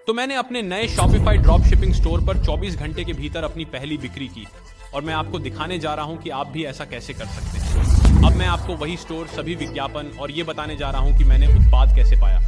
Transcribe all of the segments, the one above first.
तो मैंने अपने नए Shopify ड्रॉप शिपिंग स्टोर पर 24 घंटे के भीतर अपनी पहली बिक्री की और मैं आपको दिखाने जा रहा हूं कि आप भी ऐसा कैसे कर सकते हैं। अब मैं आपको वही स्टोर, सभी विज्ञापन और ये बताने जा रहा हूं कि मैंने उत्पाद कैसे पाया।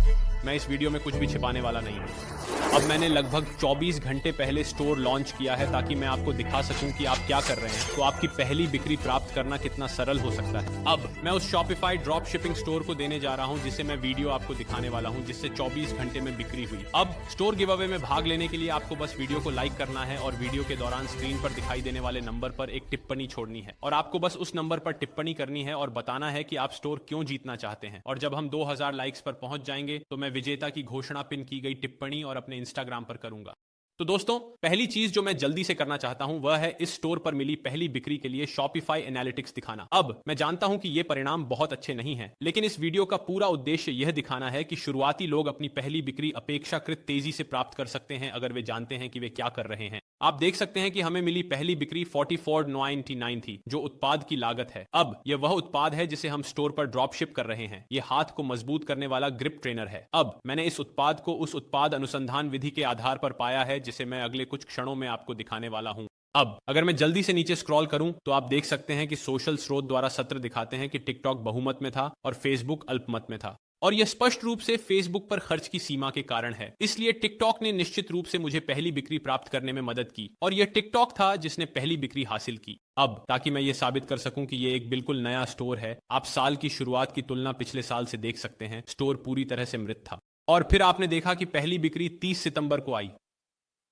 मैं इस वीडियो में कुछ भी छिपाने वाला नहीं हूं। अब मैंने लगभग 24 घंटे पहले स्टोर लॉन्च किया है ताकि मैं आपको दिखा सकूं कि आप क्या कर रहे हैं, तो आपकी पहली बिक्री प्राप्त करना कितना सरल हो सकता है। अब मैं उस Shopify ड्रॉप शिपिंग स्टोर को देने जा रहा हूं जिसे मैं वीडियो आपको दिखाने वाला हूं, जिससे 24 घंटे में बिक्री हुई। अब स्टोर गिव अवे में भाग लेने के लिए आपको बस वीडियो को लाइक करना है और वीडियो के दौरान स्क्रीन पर दिखाई देने वाले नंबर पर एक टिप्पणी छोड़नी है और आपको बस उस नंबर पर टिप्पणी करनी है और बताना है कि आप स्टोर क्यों जीतना चाहते हैं। और जब हम 2000 लाइक्स पर पहुंच जाएंगे तो मैं विजेता की घोषणा पिन की गई टिप्पणी और अपने इंस्टाग्राम पर करूंगा। तो दोस्तों, पहली चीज जो मैं जल्दी से करना चाहता हूं वह है इस स्टोर पर मिली पहली बिक्री के लिए Shopify एनालिटिक्स दिखाना। अब मैं जानता हूं कि ये परिणाम बहुत अच्छे नहीं हैं, लेकिन इस वीडियो का पूरा उद्देश्य यह दिखाना है कि शुरुआती लोग अपनी पहली बिक्री अपेक्षाकृत तेजी से प्राप्त कर सकते हैं अगर वे जानते हैं कि वे क्या कर रहे हैं। आप देख सकते हैं कि हमें मिली पहली बिक्री $44.99 थी, जो उत्पाद की लागत है। अब यह वह उत्पाद है जिसे हम स्टोर पर ड्रॉप शिप कर रहे हैं। यह हाथ को मजबूत करने वाला ग्रिप ट्रेनर है। अब मैंने इस उत्पाद को उस उत्पाद अनुसंधान विधि के आधार पर पाया है जिसे मैं अगले कुछ क्षणों में आपको दिखाने वाला हूं। अब अगर मैं जल्दी से नीचे स्क्रॉल करूं तो आप देख सकते हैं कि सोशल स्रोत द्वारा सत्र दिखाते हैं कि टिकटॉक बहुमत में था और फेसबुक अल्पमत में था, और यह स्पष्ट रूप से फेसबुक पर खर्च की सीमा के कारण है। इसलिए टिकटॉक ने निश्चित रूप से मुझे पहली बिक्री प्राप्त करने में मदद की और यह टिकटॉक था जिसने पहली बिक्री हासिल की। अब ताकि मैं यह साबित कर सकूं कि यह एक बिल्कुल नया स्टोर है, आप साल की शुरुआत की तुलना पिछले साल से देख सकते हैं। स्टोर पूरी तरह से मृत था और फिर आपने देखा कि पहली बिक्री 30 सितंबर को आई।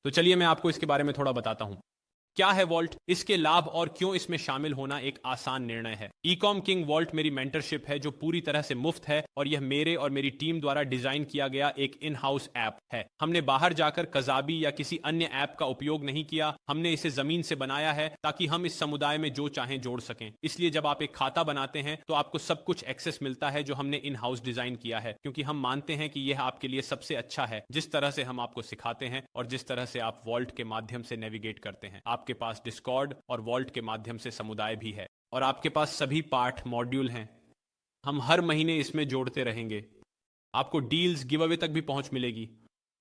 तो चलिए मैं आपको इसके बारे में थोड़ा बताता हूं। क्या है वॉल्ट, इसके लाभ और क्यों इसमें शामिल होना एक आसान निर्णय है। ईकॉम किंग वॉल्ट मेरी मेंटरशिप है जो पूरी तरह से मुफ्त है और यह मेरे और मेरी टीम द्वारा डिजाइन किया गया एक इन हाउस ऐप है। हमने बाहर जाकर कजाबी या किसी अन्य ऐप का उपयोग नहीं किया। हमने इसे जमीन से बनाया है ताकि हम इस समुदाय में जो चाहें जोड़ सकें। इसलिए जब आप एक खाता बनाते हैं तो आपको सब कुछ एक्सेस मिलता है जो हमने इन हाउस डिजाइन किया है, क्योंकि हम मानते हैं कि यह आपके लिए सबसे अच्छा है जिस तरह से हम आपको सिखाते हैं और जिस तरह से आप वॉल्ट के माध्यम से नेविगेट करते हैं। आपके पास डिस्कॉर्ड और वॉल्ट के माध्यम से समुदाय भी है और आपके पास सभी पाठ मॉड्यूल हैं। हम हर महीने इसमें जोड़ते रहेंगे। आपको डील्स, गिव अवे तक भी पहुंच मिलेगी।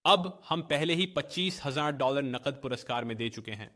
अब हम पहले ही $25,000 नकद पुरस्कार में दे चुके हैं।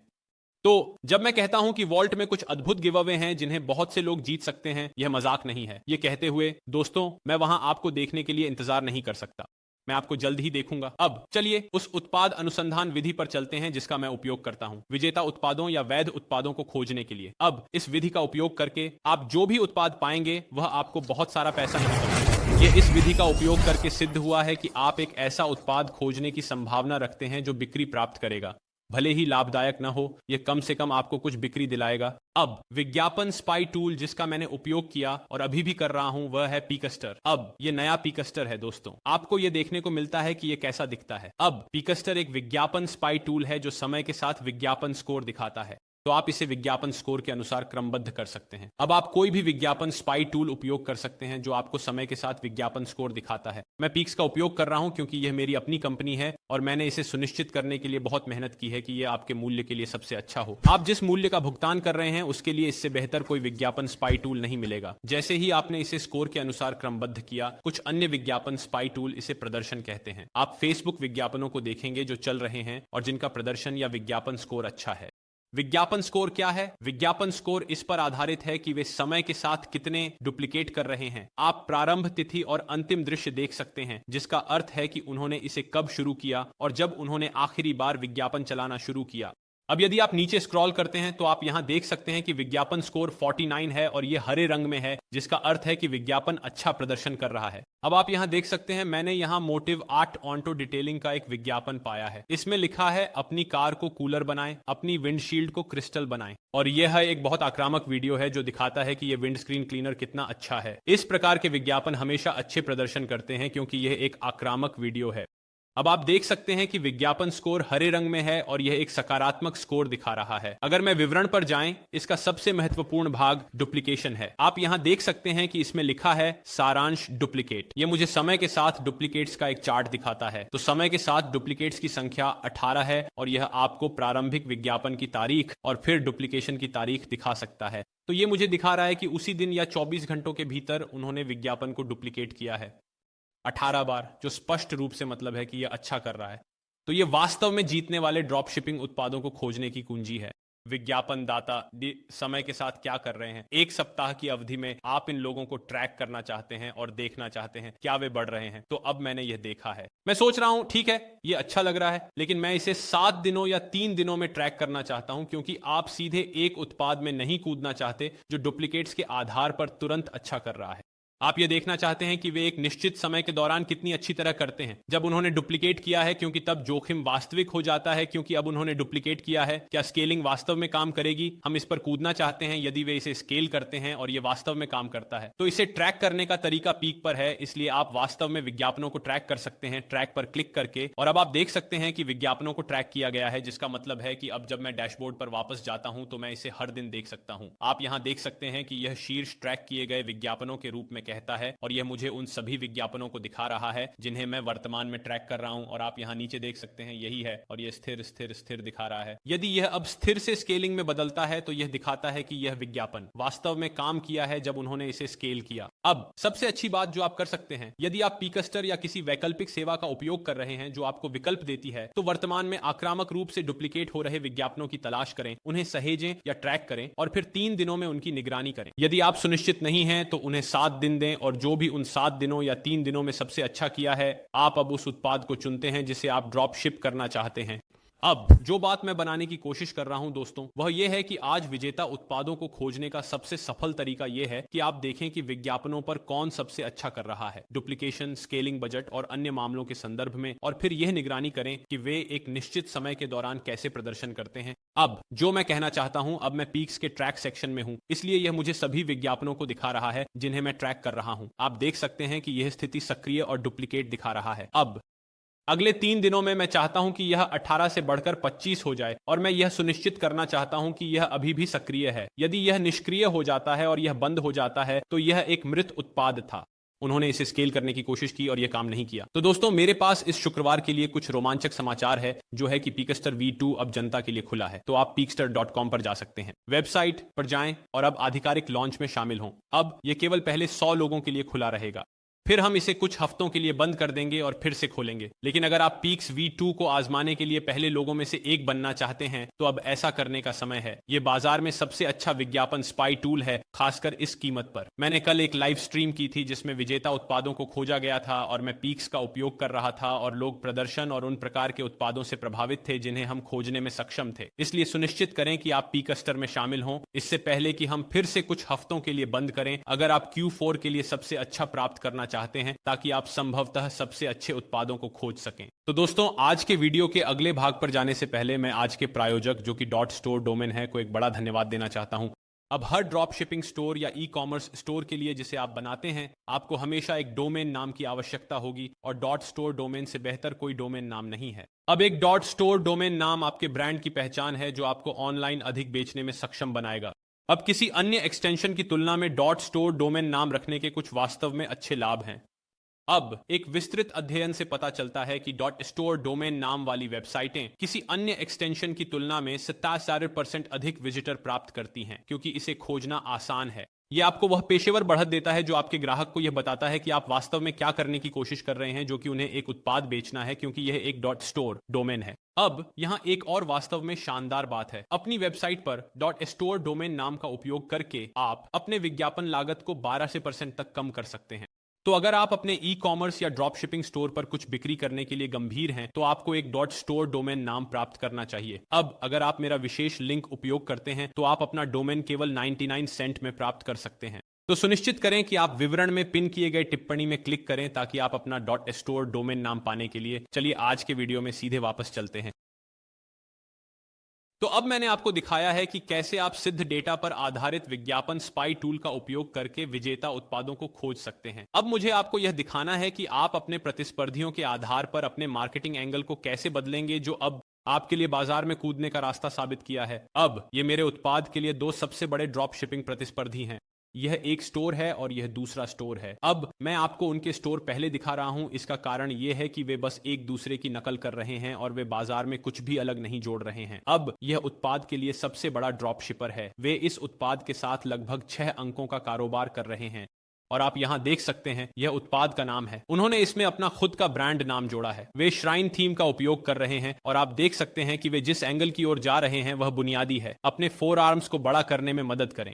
तो जब मैं कहता हूं कि वॉल्ट में कुछ अद्भुत गिव अवे हैं जिन्हें बहुत से लोग जीत सकते हैं, यह मजाक नहीं है। यह कहते हुए दोस्तों, मैं वहां आपको देखने के लिए इंतजार नहीं कर सकता। मैं आपको जल्द ही देखूंगा। अब चलिए उस उत्पाद अनुसंधान विधि पर चलते हैं जिसका मैं उपयोग करता हूं विजेता उत्पादों या वैध उत्पादों को खोजने के लिए। अब इस विधि का उपयोग करके आप जो भी उत्पाद पाएंगे वह आपको बहुत सारा पैसा नहीं देगा। ये इस विधि का उपयोग करके सिद्ध हुआ है कि आप एक ऐसा उत्पाद खोजने की संभावना रखते हैं जो बिक्री प्राप्त करेगा। भले ही लाभदायक न हो, यह कम से कम आपको कुछ बिक्री दिलाएगा। अब विज्ञापन स्पाई टूल जिसका मैंने उपयोग किया और अभी भी कर रहा हूं वह है पीकस्टर। अब यह नया पीकस्टर है दोस्तों। आपको यह देखने को मिलता है कि यह कैसा दिखता है। अब पीकस्टर एक विज्ञापन स्पाई टूल है जो समय के साथ विज्ञापन स्कोर दिखाता है, तो आप इसे विज्ञापन स्कोर के अनुसार क्रमबद्ध कर सकते हैं। अब आप कोई भी विज्ञापन स्पाई टूल उपयोग कर सकते हैं जो आपको समय के साथ विज्ञापन स्कोर दिखाता है। मैं पीक्स का उपयोग कर रहा हूं क्योंकि यह मेरी अपनी कंपनी है और मैंने इसे सुनिश्चित करने के लिए बहुत मेहनत की है कि यह आपके मूल्य के लिए सबसे अच्छा हो। आप जिस मूल्य का भुगतान कर रहे हैं उसके लिए इससे बेहतर कोई विज्ञापन स्पाई टूल नहीं मिलेगा। जैसे ही आपने इसे स्कोर के अनुसार क्रमबद्ध किया, कुछ अन्य विज्ञापन स्पाई टूल इसे प्रदर्शन कहते हैं। आप फेसबुक विज्ञापनों को देखेंगे जो चल रहे हैं और जिनका प्रदर्शन या विज्ञापन स्कोर अच्छा है। विज्ञापन स्कोर क्या है? विज्ञापन स्कोर इस पर आधारित है कि वे समय के साथ कितने डुप्लीकेट कर रहे हैं। आप प्रारंभ तिथि और अंतिम दृश्य देख सकते हैं, जिसका अर्थ है कि उन्होंने इसे कब शुरू किया और जब उन्होंने आखिरी बार विज्ञापन चलाना शुरू किया। अब यदि आप नीचे स्क्रॉल करते हैं तो आप यहां देख सकते हैं कि विज्ञापन स्कोर 49 है और यह हरे रंग में है, जिसका अर्थ है कि विज्ञापन अच्छा प्रदर्शन कर रहा है। अब आप यहां देख सकते हैं मैंने यहां मोटिव आर्ट ऑन्टो डिटेलिंग का एक विज्ञापन पाया है। इसमें लिखा है अपनी कार को कूलर बनाएं, अपनी विंडशील्ड को क्रिस्टल बनाएं। और यह एक बहुत आक्रामक वीडियो है जो दिखाता है कि यह विंडस्क्रीन क्लीनर कितना अच्छा है। इस प्रकार के विज्ञापन हमेशा अच्छे प्रदर्शन करते हैं क्योंकि यह एक आक्रामक वीडियो है। अब आप देख सकते हैं कि विज्ञापन स्कोर हरे रंग में है और यह एक सकारात्मक स्कोर दिखा रहा है। अगर मैं विवरण पर जाएं, इसका सबसे महत्वपूर्ण भाग डुप्लीकेशन है। आप यहां देख सकते हैं कि इसमें लिखा है सारांश डुप्लीकेट। यह मुझे समय के साथ डुप्लीकेट्स का एक चार्ट दिखाता है। तो समय के साथ डुप्लीकेट्स की संख्या 18 है और यह आपको प्रारंभिक विज्ञापन की तारीख और फिर डुप्लीकेशन की तारीख दिखा सकता है। तो यह मुझे दिखा रहा है कि उसी दिन या 24 घंटों के भीतर उन्होंने विज्ञापन को डुप्लीकेट किया है 18 बार, जो स्पष्ट रूप से मतलब है कि यह अच्छा कर रहा है। तो ये वास्तव में जीतने वाले ड्रॉप शिपिंग उत्पादों को खोजने की कुंजी है। विज्ञापन दाता समय के साथ क्या कर रहे हैं, एक सप्ताह की अवधि में आप इन लोगों को ट्रैक करना चाहते हैं और देखना चाहते हैं क्या वे बढ़ रहे हैं। तो अब मैंने यह देखा है, मैं सोच रहा हूं ठीक है ये अच्छा लग रहा है, लेकिन मैं इसे 7 दिनों या 3 दिनों में ट्रैक करना चाहता हूं, क्योंकि आप सीधे एक उत्पाद में नहीं कूदना चाहते जो डुप्लीकेट्स के आधार पर तुरंत अच्छा कर रहा है। आप ये देखना चाहते हैं कि वे एक निश्चित समय के दौरान कितनी अच्छी तरह करते हैं जब उन्होंने डुप्लीकेट किया है, क्योंकि तब जोखिम वास्तविक हो जाता है, क्योंकि अब उन्होंने डुप्लीकेट किया है। क्या स्केलिंग वास्तव में काम करेगी, हम इस पर कूदना चाहते हैं। यदि वे इसे स्केल करते हैं और ये वास्तव में काम करता है तो इसे ट्रैक करने का तरीका पीक पर है, इसलिए आप वास्तव में विज्ञापनों को ट्रैक कर सकते हैं ट्रैक पर क्लिक करके। और अब आप देख सकते हैं कि विज्ञापनों को ट्रैक किया गया है, जिसका मतलब है कि अब जब मैं डैशबोर्ड पर वापस जाता हूं तो मैं इसे हर दिन देख सकता हूं। आप यहां देख सकते हैं कि यह शीर्ष ट्रैक किए गए विज्ञापनों के रूप में कहता है और यह मुझे उन सभी विज्ञापनों को दिखा रहा है जिन्हें मैं वर्तमान में ट्रैक कर रहा हूं। और आप यहां नीचे देख सकते हैं यही है, और यह स्थिर स्थिर स्थिर दिखा रहा है। यदि यह अब स्थिर से स्केलिंग में बदलता है तो यह दिखाता है कि यह विज्ञापन वास्तव में काम किया है जब उन्होंने इसे स्केल किया। अब सबसे अच्छी बात जो आप कर सकते हैं, यदि आप पीकस्टर या किसी वैकल्पिक सेवा का उपयोग कर रहे हैं जो आपको विकल्प देती है, तो वर्तमान में आक्रामक रूप से डुप्लीकेट हो रहे विज्ञापनों की तलाश करें, उन्हें सहेजें या ट्रैक करें और फिर 3 दिनों में उनकी निगरानी करें। यदि आप सुनिश्चित नहीं हैं तो उन्हें 7 दिन दें, और जो भी उन 7 दिनों या 3 दिनों में सबसे अच्छा किया है, आप अब उस उत्पाद को चुनते हैं जिसे आप ड्रॉप शिप करना चाहते हैं। अब जो बात मैं बनाने की कोशिश कर रहा हूं दोस्तों, वह यह है कि आज विजेता उत्पादों को खोजने का सबसे सफल तरीका यह है कि आप देखें कि विज्ञापनों पर कौन सबसे अच्छा कर रहा है, डुप्लीकेशन, स्केलिंग, बजट और अन्य मामलों के संदर्भ में, और फिर यह निगरानी करें कि वे एक निश्चित समय के दौरान कैसे प्रदर्शन करते हैं। अब जो मैं कहना चाहता हूं, अब मैं पीक्स के ट्रैक सेक्शन में हूं, इसलिए यह मुझे सभी विज्ञापनों को दिखा रहा है जिन्हें मैं ट्रैक कर रहा हूं। आप देख सकते हैं कि यह स्थिति सक्रिय और डुप्लीकेट दिखा रहा है। अब अगले 3 दिनों में मैं चाहता हूं कि यह 18 से बढ़कर 25 हो जाए, और मैं यह सुनिश्चित करना चाहता हूं कि यह अभी भी सक्रिय है। यदि यह निष्क्रिय हो जाता है और यह बंद हो जाता है तो यह एक मृत उत्पाद था। उन्होंने इसे स्केल करने की कोशिश की और यह काम नहीं किया। तो दोस्तों, मेरे पास इस शुक्रवार के लिए कुछ रोमांचक समाचार है, जो है कि पीकस्टर V2 अब जनता के लिए खुला है। तो आप peakster.com पर जा सकते हैं, वेबसाइट पर जाएं और अब आधिकारिक लॉन्च में शामिल हों। अब यह केवल पहले 100 लोगों के लिए खुला रहेगा, फिर हम इसे कुछ हफ्तों के लिए बंद कर देंगे और फिर से खोलेंगे। लेकिन अगर आप पीक्स V2 को आजमाने के लिए पहले लोगों में से एक बनना चाहते हैं तो अब ऐसा करने का समय है। यह बाजार में सबसे अच्छा विज्ञापन स्पाई टूल है, खासकर इस कीमत पर। मैंने कल एक लाइव स्ट्रीम की थी जिसमें विजेता उत्पादों को खोजा गया था और मैं पीक्स का उपयोग कर रहा था, और लोग प्रदर्शन और उन प्रकार के उत्पादों से प्रभावित थे जिन्हें हम खोजने में सक्षम थे। इसलिए सुनिश्चित करें कि आप पीकस्टर में शामिल हों इससे पहले कि हम फिर से कुछ हफ्तों के लिए बंद करें, अगर आप Q4 के लिए सबसे अच्छा प्राप्त करना चाहते हैं, ताकि आप संभवतः सबसे अच्छे उत्पादों को खोज सकें। तो दोस्तों, आज के वीडियो के अगले भाग पर जाने से पहले मैं आज के प्रायोजक, जो कि .store डोमेन है, को एक बड़ा धन्यवाद देना चाहता हूं। अब हर ड्रॉप शिपिंग स्टोर या ई कॉमर्स स्टोर के लिए जिसे आप बनाते हैं, आपको हमेशा एक डोमेन नाम की आवश्यकता होगी, और .store डोमेन से बेहतर कोई डोमेन नाम नहीं है। अब एक .store डोमेन नाम आपके ब्रांड की पहचान है, जो आपको ऑनलाइन अधिक बेचने में सक्षम बनाएगा। अब किसी अन्य एक्सटेंशन की तुलना में .store डोमेन नाम रखने के कुछ वास्तव में अच्छे लाभ हैं। अब एक विस्तृत अध्ययन से पता चलता है कि .store डोमेन नाम वाली वेबसाइटें किसी अन्य एक्सटेंशन की तुलना में 77% अधिक विजिटर प्राप्त करती हैं, क्योंकि इसे खोजना आसान है। यह आपको वह पेशेवर बढ़त देता है जो आपके ग्राहक को यह बताता है कि आप वास्तव में क्या करने की कोशिश कर रहे हैं, जो कि उन्हें एक उत्पाद बेचना है, क्योंकि यह एक .store डोमेन है। अब यहां एक और वास्तव में शानदार बात है। अपनी वेबसाइट पर .store डोमेन नाम का उपयोग करके आप अपने विज्ञापन लागत को 12% तक कम कर सकते हैं। तो अगर आप अपने ई कॉमर्स या ड्रॉप शिपिंग स्टोर पर कुछ बिक्री करने के लिए गंभीर हैं, तो आपको एक .store डोमेन नाम प्राप्त करना चाहिए। अब अगर आप मेरा विशेष लिंक उपयोग करते हैं तो आप अपना डोमेन केवल 99 सेंट में प्राप्त कर सकते हैं। तो सुनिश्चित करें कि आप विवरण में पिन किए गए टिप्पणी में क्लिक करें ताकि आप अपना .store डोमेन नाम पाने के लिए। चलिए आज के वीडियो में सीधे वापस चलते हैं। तो अब मैंने आपको दिखाया है कि कैसे आप सिद्ध डेटा पर आधारित विज्ञापन स्पाई टूल का उपयोग करके विजेता उत्पादों को खोज सकते हैं। अब मुझे आपको यह दिखाना है कि आप अपने प्रतिस्पर्धियों के आधार पर अपने मार्केटिंग एंगल को कैसे बदलेंगे, जो अब आपके लिए बाजार में कूदने का रास्ता साबित किया है। अब ये मेरे उत्पाद के लिए 2 सबसे बड़े ड्रॉप शिपिंग प्रतिस्पर्धी हैं। यह एक स्टोर है और यह दूसरा स्टोर है। अब मैं आपको उनके स्टोर पहले दिखा रहा हूं। इसका कारण यह है कि वे बस एक दूसरे की नकल कर रहे हैं और वे बाजार में कुछ भी अलग नहीं जोड़ रहे हैं। अब यह उत्पाद के लिए सबसे बड़ा ड्रॉप शिपर है। वे इस उत्पाद के साथ लगभग 6 अंकों का कारोबार कर रहे हैं। और आप यहाँ देख सकते हैं यह उत्पाद का नाम है। उन्होंने इसमें अपना खुद का ब्रांड नाम जोड़ा है। वे श्राइन थीम का उपयोग कर रहे हैं और आप देख सकते हैं कि वे जिस एंगल की ओर जा रहे हैं वह बुनियादी है। अपने फोर आर्म्स को बड़ा करने में मदद करें।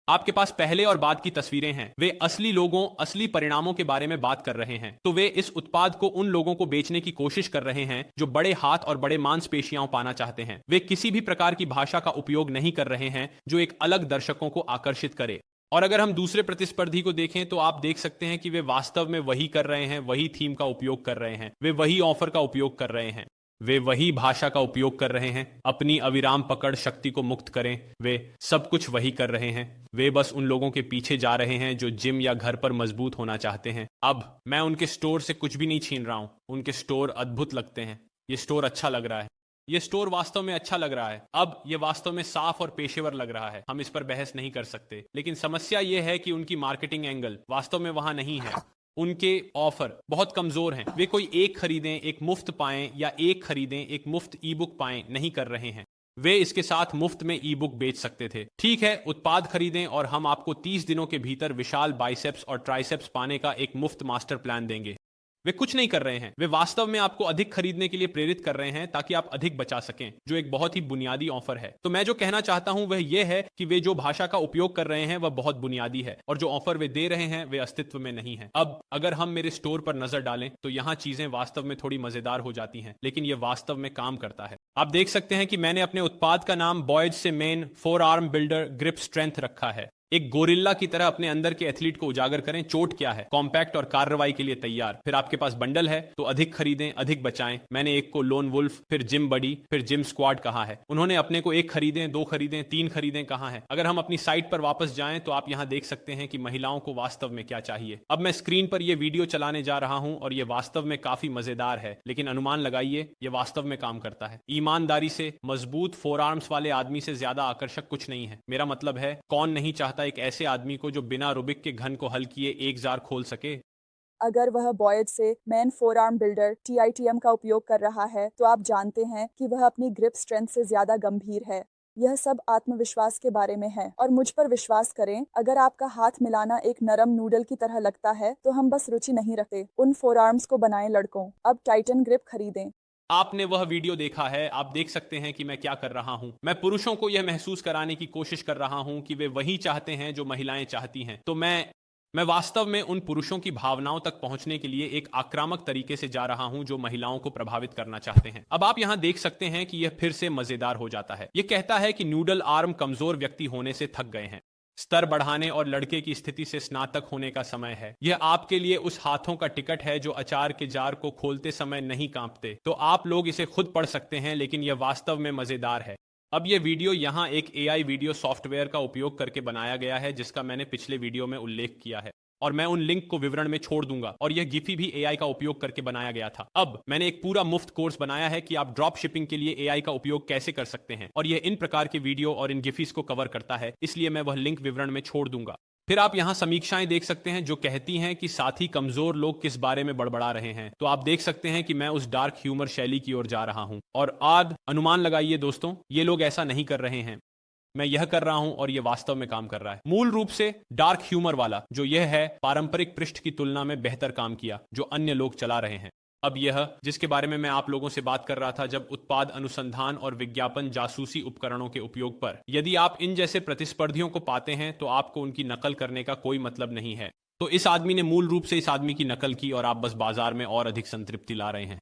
आपके पास पहले और बाद की तस्वीरें हैं। वे असली लोगों, असली परिणामों के बारे में बात कर रहे हैं। तो वे इस उत्पाद को उन लोगों को बेचने की कोशिश कर रहे हैं जो बड़े हाथ और बड़े मांसपेशियां पाना चाहते हैं। वे किसी भी प्रकार की भाषा का उपयोग नहीं कर रहे हैं जो एक अलग दर्शकों को आकर्षित करे। और अगर हम दूसरे प्रतिस्पर्धी को देखें तो आप देख सकते हैं कि वे वास्तव में वही कर रहे हैं, वही थीम का उपयोग कर रहे हैं, वे वही ऑफर का उपयोग कर रहे हैं, वे वही भाषा का उपयोग कर रहे हैं। अपनी अविराम पकड़ शक्ति को मुक्त करें। वे सब कुछ वही कर रहे हैं। वे बस उन लोगों के पीछे जा रहे हैं जो जिम या घर पर मजबूत होना चाहते हैं। अब मैं उनके स्टोर से कुछ भी नहीं छीन रहा हूं। उनके स्टोर अद्भुत लगते हैं। ये स्टोर अच्छा लग रहा है। ये स्टोर वास्तव में अच्छा लग रहा है। अब ये वास्तव में साफ और पेशेवर लग रहा है। हम इस पर बहस नहीं कर सकते। लेकिन समस्या ये है कि उनकी मार्केटिंग एंगल वास्तव में वहां नहीं है। उनके ऑफर बहुत कमजोर हैं। वे कोई एक खरीदें एक मुफ्त पाएं या एक खरीदें एक मुफ्त ई बुक पाएं नहीं कर रहे हैं। वे इसके साथ मुफ्त में ई बुक बेच सकते थे। ठीक है, उत्पाद खरीदें और हम आपको 30 दिनों के भीतर विशाल बाइसेप्स और ट्राइसेप्स पाने का एक मुफ्त मास्टर प्लान देंगे। वे कुछ नहीं कर रहे हैं। वे वास्तव में आपको अधिक खरीदने के लिए प्रेरित कर रहे हैं ताकि आप अधिक बचा सकें, जो एक बहुत ही बुनियादी ऑफर है। तो मैं जो कहना चाहता हूं वह यह है कि वे जो भाषा का उपयोग कर रहे हैं वह बहुत बुनियादी है और जो ऑफर वे दे रहे हैं वे अस्तित्व में नहीं है। अब अगर हम मेरे स्टोर पर नजर डालें तो यहाँ चीजें वास्तव में थोड़ी मजेदार हो जाती हैं, लेकिन यह वास्तव में काम करता है। आप देख सकते हैं कि मैंने अपने उत्पाद का नाम बॉयज से main four arm builder grip strength रखा है। एक गोरिल्ला की तरह अपने अंदर के एथलीट को उजागर करें। चोट क्या है, कॉम्पैक्ट और कार्रवाई के लिए तैयार। फिर आपके पास बंडल है तो अधिक खरीदें, अधिक बचाएं। मैंने एक को लोन वुल्फ, फिर जिम बडी, फिर जिम स्क्वाड कहा है। उन्होंने अपने को एक खरीदें, दो खरीदें, तीन खरीदें कहा है। अगर हम अपनी साइट पर वापस जाएं तो आप यहां देख सकते हैं कि महिलाओं को वास्तव में क्या चाहिए। अब मैं स्क्रीन पर यह वीडियो चलाने जा रहा हूं और यह वास्तव में काफी मजेदार है, लेकिन अनुमान लगाइए यह वास्तव में काम करता है। ईमानदारी से मजबूत फोर आर्म्स वाले आदमी से ज्यादा आकर्षक कुछ नहीं है। मेरा मतलब है, कौन नहीं चाहता एक ऐसे आदमी को जो बिना रूबिक के घन को हल किए एक जार खोल सके। अगर वह बॉयज से man four arm builder TITM का उपयोग कर रहा है तो आप जानते हैं कि वह अपनी ग्रिप स्ट्रेंथ से ज्यादा गंभीर है। यह सब आत्मविश्वास के बारे में है और मुझ पर विश्वास करें, अगर आपका हाथ मिलाना एक नरम नूडल की तरह लगता है तो हम बस रुचि नहीं रखते। उन फोर आर्म्स को बनाएं लड़कों। अब टाइटन ग्रिप खरीदें। आपने वह वीडियो देखा है। आप देख सकते हैं कि मैं क्या कर रहा हूं। मैं पुरुषों को यह महसूस कराने की कोशिश कर रहा हूं कि वे वही चाहते हैं जो महिलाएं चाहती हैं। तो मैं वास्तव में उन पुरुषों की भावनाओं तक पहुंचने के लिए एक आक्रामक तरीके से जा रहा हूं जो महिलाओं को प्रभावित करना चाहते हैं। अब आप यहां देख सकते हैं कि यह फिर से मजेदार हो जाता है। यह कहता है कि नूडल आर्म कमजोर व्यक्ति होने से थक गए हैं। स्तर बढ़ाने और लड़के की स्थिति से स्नातक होने का समय है। यह आपके लिए उस हाथों का टिकट है जो अचार के जार को खोलते समय नहीं कांपते। तो आप लोग इसे खुद पढ़ सकते हैं, लेकिन यह वास्तव में मजेदार है। अब यह वीडियो यहाँ एक AI वीडियो सॉफ्टवेयर का उपयोग करके बनाया गया है जिसका मैंने पिछले वीडियो में उल्लेख किया है और मैं उन लिंक को विवरण में छोड़ दूंगा। और यह गिफी भी AI का उपयोग करके बनाया गया था। अब मैंने एक पूरा मुफ्त कोर्स बनाया है कि आप ड्रॉप शिपिंग के लिए AI का उपयोग कैसे कर सकते हैं और यह इन प्रकार के वीडियो और इन गिफीज को कवर करता है, इसलिए मैं वह लिंक विवरण में छोड़ दूंगा। फिर आप यहां समीक्षाएं देख सकते हैं जो कहती हैं कि साथी कमजोर लोग किस बारे में बड़बड़ा रहे हैं। तो आप देख सकते हैं कि मैं उस डार्क ह्यूमर शैली की ओर जा रहा हूं और अनुमान लगाइए दोस्तों, ये लोग ऐसा नहीं कर रहे हैं। मैं यह कर रहा हूं और यह वास्तव में काम कर रहा है। मूल रूप से डार्क ह्यूमर वाला जो यह है, पारंपरिक पृष्ठ की तुलना में बेहतर काम किया जो अन्य लोग चला रहे हैं। अब यह जिसके बारे में मैं आप लोगों से बात कर रहा था, जब उत्पाद अनुसंधान और विज्ञापन जासूसी उपकरणों के उपयोग पर, यदि आप इन जैसे प्रतिस्पर्धियों को पाते हैं तो आपको उनकी नकल करने का कोई मतलब नहीं है। तो इस आदमी ने मूल रूप से इस आदमी की नकल की और आप बस बाजार में और अधिक संतृप्ति ला रहे हैं।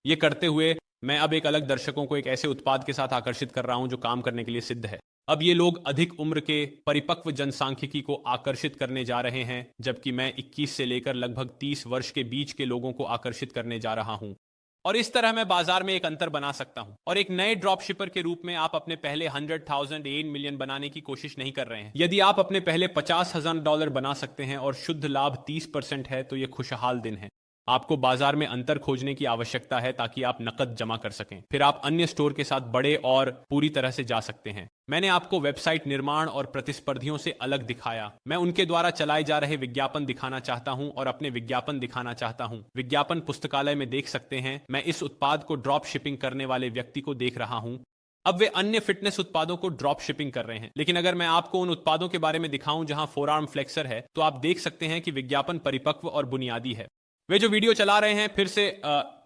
ये करते हुए मैं अब एक अलग दर्शकों को एक ऐसे उत्पाद के साथ आकर्षित कर रहा हूं जो काम करने के लिए सिद्ध है। अब ये लोग अधिक उम्र के परिपक्व जनसांख्यिकी को आकर्षित करने जा रहे हैं, जबकि मैं 21 से लेकर लगभग 30 वर्ष के बीच के लोगों को आकर्षित करने जा रहा हूं। और इस तरह मैं बाजार में एक अंतर बना सकता हूं। और एक नए ड्रॉप शिपर के रूप में आप अपने पहले 100,000 1 मिलियन बनाने की कोशिश नहीं कर रहे हैं। यदि आप अपने पहले $50,000 बना सकते हैं और शुद्ध लाभ 30% है तो यह खुशहाल दिन है। आपको बाजार में अंतर खोजने की आवश्यकता है ताकि आप नकद जमा कर सकें। फिर आप अन्य स्टोर के साथ बड़े और पूरी तरह से जा सकते हैं। मैंने आपको वेबसाइट निर्माण और प्रतिस्पर्धियों से अलग दिखाया। मैं उनके द्वारा चलाए जा रहे विज्ञापन दिखाना चाहता हूं और अपने विज्ञापन दिखाना चाहता हूं। विज्ञापन पुस्तकालय में देख सकते हैं। मैं इस उत्पाद को ड्रॉप शिपिंग करने वाले व्यक्ति को देख रहा हूं। अब वे अन्य फिटनेस उत्पादों को ड्रॉप शिपिंग कर रहे हैं। लेकिन अगर मैं आपको उन उत्पादों के बारे में दिखाऊं जहां फोरआर्म फ्लेक्सर है, तो आप देख सकते हैं कि विज्ञापन परिपक्व और बुनियादी है। वे जो वीडियो चला रहे हैं, फिर से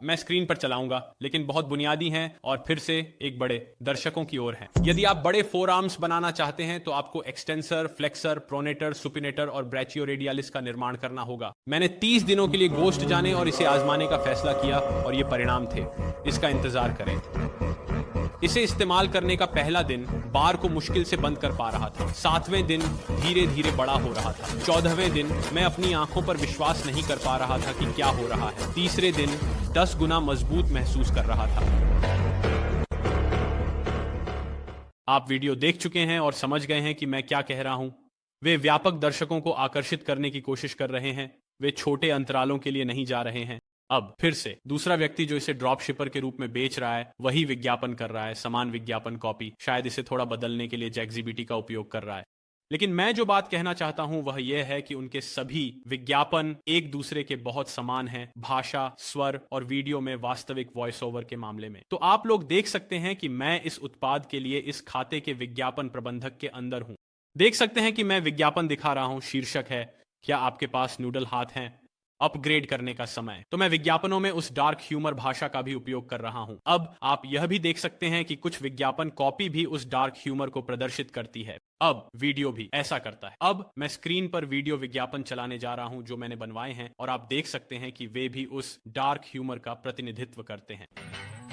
मैं स्क्रीन पर चलाऊंगा, लेकिन बहुत बुनियादी हैं और फिर से एक बड़े दर्शकों की ओर हैं। यदि आप बड़े फोर आर्म्स बनाना चाहते हैं तो आपको एक्सटेंसर, फ्लेक्सर, प्रोनेटर, सुपिनेटर और ब्रैचियोरेडियालिस का निर्माण करना होगा। मैंने 30 दिनों के लिए गोश्त जाने और इसे आजमाने का फैसला किया और ये परिणाम थे। इसका इंतजार करें। इसे इस्तेमाल करने का पहला दिन बार को मुश्किल से बंद कर पा रहा था। 7वें दिन धीरे धीरे बड़ा हो रहा था। 14वें दिन मैं अपनी आंखों पर विश्वास नहीं कर पा रहा था कि क्या हो रहा है। तीसरे दिन 10 गुना मजबूत महसूस कर रहा था। आप वीडियो देख चुके हैं और समझ गए हैं कि मैं क्या कह रहा हूं। वे व्यापक दर्शकों को आकर्षित करने की कोशिश कर रहे हैं। वे छोटे अंतरालों के लिए नहीं जा रहे हैं। अब फिर से दूसरा व्यक्ति जो इसे ड्रॉप शिपर के रूप में बेच रहा है, वही विज्ञापन कर रहा है, समान विज्ञापन कॉपी, शायद इसे थोड़ा बदलने के लिए जैक्सजीबीटी का उपयोग कर रहा है। लेकिन मैं जो बात कहना चाहता हूं वह यह है कि उनके सभी विज्ञापन एक दूसरे के बहुत समान हैं, भाषा, स्वर और वीडियो में वास्तविक वॉइस ओवर के मामले में। तो आप लोग देख सकते हैं कि मैं इस उत्पाद के लिए इस खाते के विज्ञापन प्रबंधक के अंदर हूं। देख सकते हैं कि मैं विज्ञापन दिखा रहा हूं। शीर्षक है, क्या आपके पास नूडल हाथ हैं? अपग्रेड करने का समय। तो मैं विज्ञापनों में उस डार्क ह्यूमर भाषा का भी उपयोग कर रहा हूं। अब आप यह भी देख सकते हैं कि कुछ विज्ञापन कॉपी भी उस डार्क ह्यूमर को प्रदर्शित करती है। अब वीडियो भी ऐसा करता है। अब मैं स्क्रीन पर वीडियो विज्ञापन चलाने जा रहा हूं जो मैंने बनवाए हैं, और आप देख सकते हैं कि वे भी उस डार्क ह्यूमर का प्रतिनिधित्व करते हैं।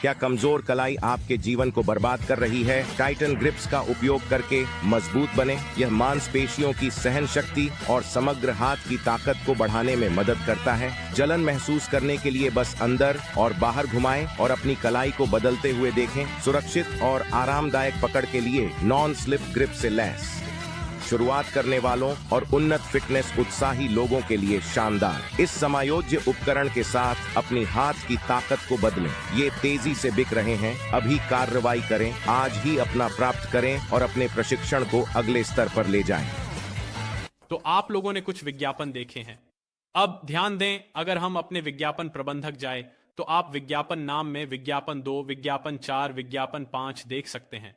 क्या कमजोर कलाई आपके जीवन को बर्बाद कर रही है? टाइटन ग्रिप्स का उपयोग करके मजबूत बने। यह मांसपेशियों की सहन शक्ति और समग्र हाथ की ताकत को बढ़ाने में मदद करता है। जलन महसूस करने के लिए बस अंदर और बाहर घुमाएं और अपनी कलाई को बदलते हुए देखें। सुरक्षित और आरामदायक पकड़ के लिए नॉन स्लिप ग्रिप से लैस। शुरुआत करने वालों और उन्नत फिटनेस उत्साही लोगों के लिए शानदार। इस समायोज्य उपकरण के साथ अपनी हाथ की ताकत को बदलें। ये तेजी से बिक रहे हैं। अभी कार्रवाई करें, आज ही अपना प्राप्त करें और अपने प्रशिक्षण को अगले स्तर पर ले जाएं। तो आप लोगों ने कुछ विज्ञापन देखे हैं। अब ध्यान दें, अगर हम अपने विज्ञापन प्रबंधक जाए तो आप विज्ञापन नाम में विज्ञापन 2, विज्ञापन 4, विज्ञापन 5 देख सकते हैं।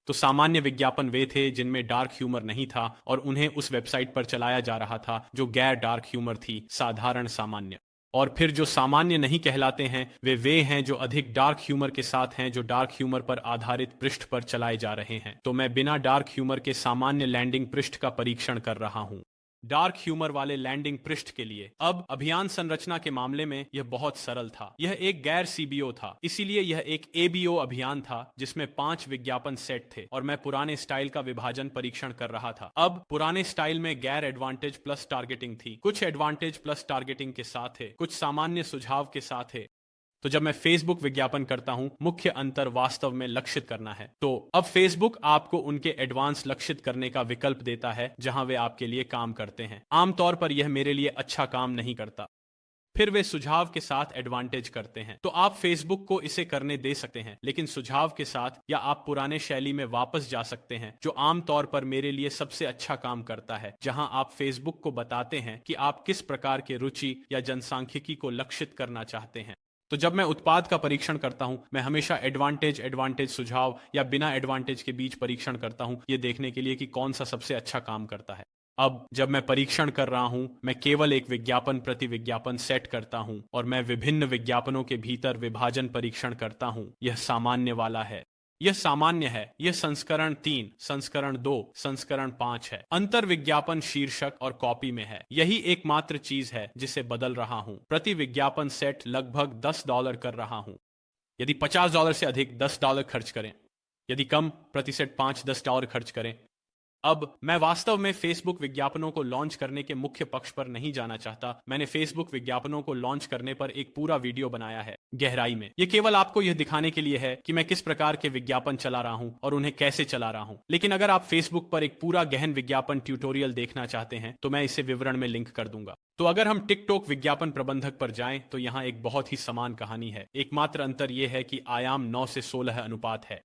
तो सामान्य विज्ञापन वे थे जिनमें डार्क ह्यूमर नहीं था और उन्हें उस वेबसाइट पर चलाया जा रहा था जो गैर डार्क ह्यूमर थी, साधारण सामान्य। और फिर जो सामान्य नहीं कहलाते हैं वे हैं जो अधिक डार्क ह्यूमर के साथ हैं, जो डार्क ह्यूमर पर आधारित पृष्ठ पर चलाए जा रहे हैं। तो मैं बिना डार्क ह्यूमर के सामान्य लैंडिंग पृष्ठ का परीक्षण कर रहा हूं, डार्क ह्यूमर वाले लैंडिंग पृष्ठ के लिए। अब अभियान संरचना के मामले में यह बहुत सरल था। यह एक गैर सीबीओ था, इसीलिए यह एक एबीओ अभियान था जिसमें 5 विज्ञापन सेट थे और मैं पुराने स्टाइल का विभाजन परीक्षण कर रहा था। अब पुराने स्टाइल में गैर एडवांटेज प्लस टारगेटिंग थी, कुछ एडवांटेज प्लस टारगेटिंग के साथ है, कुछ सामान्य सुझाव के साथ है। तो जब मैं फेसबुक विज्ञापन करता हूं, मुख्य अंतर वास्तव में लक्षित करना है। तो अब फेसबुक आपको उनके एडवांस लक्षित करने का विकल्प देता है जहां वे आपके लिए काम करते हैं। आमतौर पर यह मेरे लिए अच्छा काम नहीं करता। फिर वे सुझाव के साथ एडवांटेज करते हैं। तो आप फेसबुक को इसे करने दे सकते हैं, लेकिन सुझाव के साथ, या आप पुराने शैली में वापस जा सकते हैं जो आमतौर पर मेरे लिए सबसे अच्छा काम करता है, जहां आप फेसबुक को बताते हैं कि आप किस प्रकार के रुचि या जनसांख्यिकी को लक्षित करना चाहते हैं। तो जब मैं उत्पाद का परीक्षण करता हूं, मैं हमेशा एडवांटेज सुझाव या बिना एडवांटेज के बीच परीक्षण करता हूं, यह देखने के लिए कि कौन सा सबसे अच्छा काम करता है। अब जब मैं परीक्षण कर रहा हूं, मैं केवल एक विज्ञापन प्रति विज्ञापन सेट करता हूं और मैं विभिन्न विज्ञापनों के भीतर विभाजन परीक्षण करता हूं। यह सामान्य वाला है, यह सामान्य है, यह संस्करण 3, संस्करण 2, संस्करण 5 है। अंतर विज्ञापन शीर्षक और कॉपी में है। यही एकमात्र चीज है जिसे बदल रहा हूं। प्रति विज्ञापन सेट लगभग $10 कर रहा हूं। यदि $50 से अधिक $10 खर्च करें, यदि कम, प्रति सेट $5-10 खर्च करें। अब मैं वास्तव में फेसबुक विज्ञापनों को लॉन्च करने के मुख्य पक्ष पर नहीं जाना चाहता। मैंने फेसबुक विज्ञापनों को लॉन्च करने पर एक पूरा वीडियो बनाया है गहराई में। यह केवल आपको यह दिखाने के लिए है कि मैं किस प्रकार के विज्ञापन चला रहा हूं और उन्हें कैसे चला रहा हूं। लेकिन अगर आप फेसबुक पर एक पूरा गहन विज्ञापन ट्यूटोरियल देखना चाहते हैं तो मैं इसे विवरण में लिंक कर दूंगा। तो अगर हम टिकटॉक विज्ञापन प्रबंधक पर जाएं तो यहां एक बहुत ही समान कहानी है। एकमात्र अंतर यह है कि आयाम 9 से 16 अनुपात है।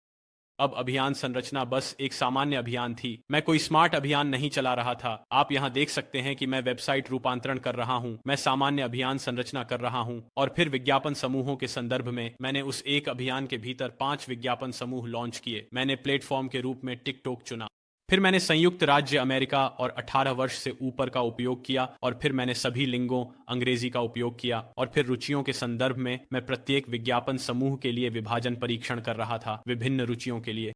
अब अभियान संरचना बस एक सामान्य अभियान थी। मैं कोई स्मार्ट अभियान नहीं चला रहा था। आप यहाँ देख सकते हैं कि मैं वेबसाइट रूपांतरण कर रहा हूँ, मैं सामान्य अभियान संरचना कर रहा हूँ, और फिर विज्ञापन समूहों के संदर्भ में मैंने उस एक अभियान के भीतर 5 विज्ञापन समूह लॉन्च किए। मैंने प्लेटफॉर्म के रूप में टिकटॉक चुना। फिर मैंने संयुक्त राज्य अमेरिका और 18 वर्ष से ऊपर का उपयोग किया, और फिर मैंने सभी लिंगों अंग्रेजी का उपयोग किया, और फिर रुचियों के संदर्भ में मैं प्रत्येक विज्ञापन समूह के लिए विभाजन परीक्षण कर रहा था, विभिन्न रुचियों के लिए।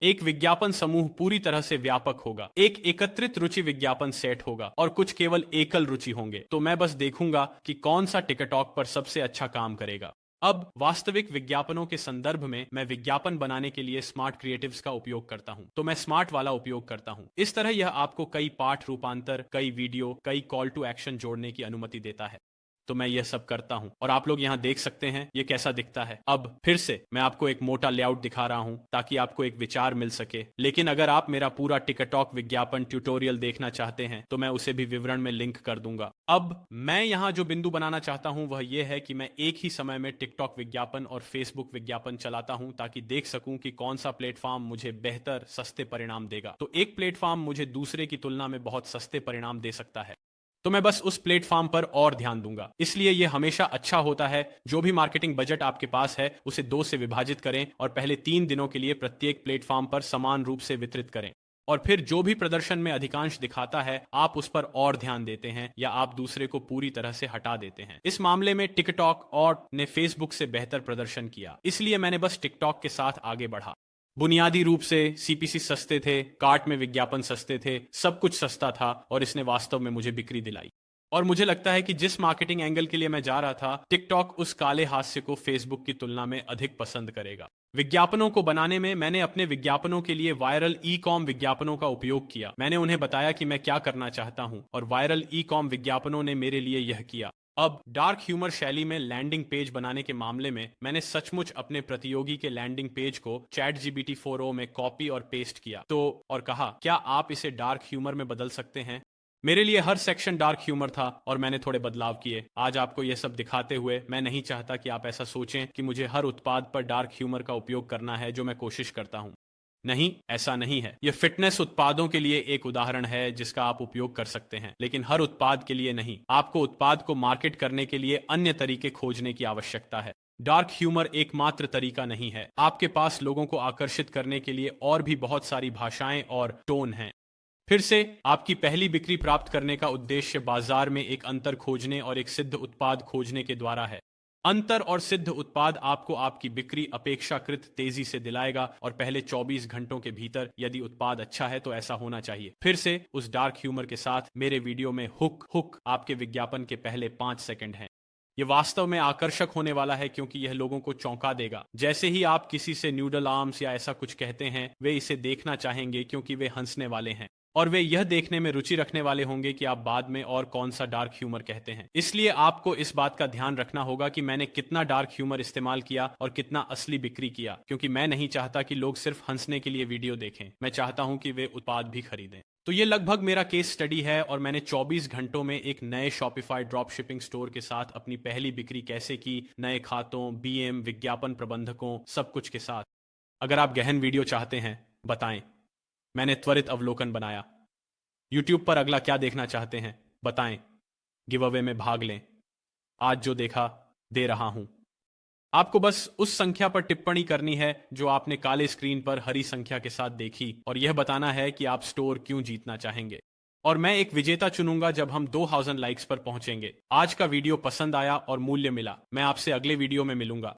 एक विज्ञापन समूह पूरी तरह से व्यापक होगा, एक एकत्रित रुचि विज्ञापन सेट होगा, और कुछ केवल एकल रुचि होंगे। तो मैं बस देखूंगा कि कौन सा टिकटॉक पर सबसे अच्छा काम करेगा। अब वास्तविक विज्ञापनों के संदर्भ में मैं विज्ञापन बनाने के लिए स्मार्ट क्रिएटिव्स का उपयोग करता हूं, तो मैं स्मार्ट वाला उपयोग करता हूं। इस तरह यह आपको कई पाठ रूपांतर, कई वीडियो, कई कॉल टू एक्शन जोड़ने की अनुमति देता है। तो मैं यह सब करता हूं, और आप लोग यहां देख सकते हैं ये कैसा दिखता है। अब फिर से मैं आपको एक मोटा लेआउट दिखा रहा हूं ताकि आपको एक विचार मिल सके, लेकिन अगर आप मेरा पूरा टिकटॉक विज्ञापन ट्यूटोरियल देखना चाहते हैं तो मैं उसे भी विवरण में लिंक कर दूंगा। अब मैं यहां जो बिंदु बनाना चाहता हूं वह यह है कि मैं एक ही समय में टिकटॉक विज्ञापन और फेसबुक विज्ञापन चलाता हूं, ताकि देख सकूं कि कौन सा प्लेटफॉर्म मुझे बेहतर सस्ते परिणाम देगा। तो एक प्लेटफॉर्म मुझे दूसरे की तुलना में बहुत सस्ते परिणाम दे सकता है, तो मैं बस उस प्लेटफॉर्म पर और ध्यान दूंगा। इसलिए यह हमेशा अच्छा होता है, जो भी मार्केटिंग बजट आपके पास है उसे 2 से विभाजित करें और पहले 3 दिनों के लिए प्रत्येक प्लेटफॉर्म पर समान रूप से वितरित करें, और फिर जो भी प्रदर्शन में अधिकांश दिखाता है आप उस पर और ध्यान देते हैं, या आप दूसरे को पूरी तरह से हटा देते हैं। इस मामले में टिकटॉक और ने फेसबुक से बेहतर प्रदर्शन किया, इसलिए मैंने बस टिकटॉक के साथ आगे बढ़ा। बुनियादी रूप से सीपीसी सस्ते थे, कार्ट में विज्ञापन सस्ते थे, सब कुछ सस्ता था, और इसने वास्तव में मुझे बिक्री दिलाई। और मुझे लगता है कि जिस मार्केटिंग एंगल के लिए मैं जा रहा था, टिकटॉक उस काले हास्य को फेसबुक की तुलना में अधिक पसंद करेगा। विज्ञापनों को बनाने में मैंने अपने विज्ञापनों के लिए वायरल ई कॉम विज्ञापनों का उपयोग किया। मैंने उन्हें बताया कि मैं क्या करना चाहता हूं, और वायरल ई कॉम विज्ञापनों ने मेरे लिए यह किया। अब डार्क ह्यूमर शैली में लैंडिंग पेज बनाने के मामले में मैंने सचमुच अपने प्रतियोगी के लैंडिंग पेज को ChatGPT 4o में कॉपी और पेस्ट किया और कहा, क्या आप इसे डार्क ह्यूमर में बदल सकते हैं? मेरे लिए हर सेक्शन डार्क ह्यूमर था, और मैंने थोड़े बदलाव किए। आज आपको यह सब दिखाते हुए मैं नहीं चाहता कि आप ऐसा सोचें कि मुझे हर उत्पाद पर डार्क ह्यूमर का उपयोग करना है, जो मैं कोशिश करता हूं। नहीं, ऐसा नहीं है। यह फिटनेस उत्पादों के लिए एक उदाहरण है जिसका आप उपयोग कर सकते हैं, लेकिन हर उत्पाद के लिए नहीं। आपको उत्पाद को मार्केट करने के लिए अन्य तरीके खोजने की आवश्यकता है। डार्क ह्यूमर एकमात्र तरीका नहीं है। आपके पास लोगों को आकर्षित करने के लिए और भी बहुत सारी भाषाएं और टोन हैं। फिर से आपकी पहली बिक्री प्राप्त करने का उद्देश्य बाजार में एक अंतर खोजने और एक सिद्ध उत्पाद खोजने के द्वारा है। अंतर और सिद्ध उत्पाद आपको आपकी बिक्री अपेक्षाकृत तेजी से दिलाएगा, और पहले 24 घंटों के भीतर यदि उत्पाद अच्छा है तो ऐसा होना चाहिए। फिर से उस डार्क ह्यूमर के साथ मेरे वीडियो में हुक आपके विज्ञापन के पहले 5 सेकंड हैं। यह वास्तव में आकर्षक होने वाला है, क्योंकि यह लोगों को चौंका देगा। जैसे ही आप किसी से न्यूडल आर्म्स या ऐसा कुछ कहते हैं, वे इसे देखना चाहेंगे क्योंकि वे हंसने वाले हैं, और वे यह देखने में रुचि रखने वाले होंगे कि आप बाद में और कौन सा डार्क ह्यूमर कहते हैं। इसलिए आपको इस बात का ध्यान रखना होगा कि मैंने कितना डार्क ह्यूमर इस्तेमाल किया और कितना असली बिक्री किया, क्योंकि मैं नहीं चाहता कि लोग सिर्फ हंसने के लिए वीडियो देखें। मैं चाहता हूं कि वे उत्पाद भी खरीदें। तो ये लगभग मेरा केस स्टडी है, और मैंने 24 घंटों में एक नए शॉपिफाई ड्रॉप शिपिंग स्टोर के साथ अपनी पहली बिक्री कैसे की, नए खातों, BM, विज्ञापन प्रबंधकों, सब कुछ के साथ। अगर आप गहन वीडियो चाहते हैं, बताएं। मैंने त्वरित अवलोकन बनाया। YouTube पर अगला क्या देखना चाहते हैं, बताएं। गिव अवे में भाग लें। आज जो देखा दे रहा हूं। आपको बस उस संख्या पर टिप्पणी करनी है जो आपने काले स्क्रीन पर हरी संख्या के साथ देखी, और यह बताना है कि आप स्टोर क्यों जीतना चाहेंगे। और मैं एक विजेता चुनूंगा जब हम 2000 लाइक्स पर पहुंचेंगे। आज का वीडियो पसंद आया और मूल्य मिला। मैं आपसे अगले वीडियो में मिलूंगा।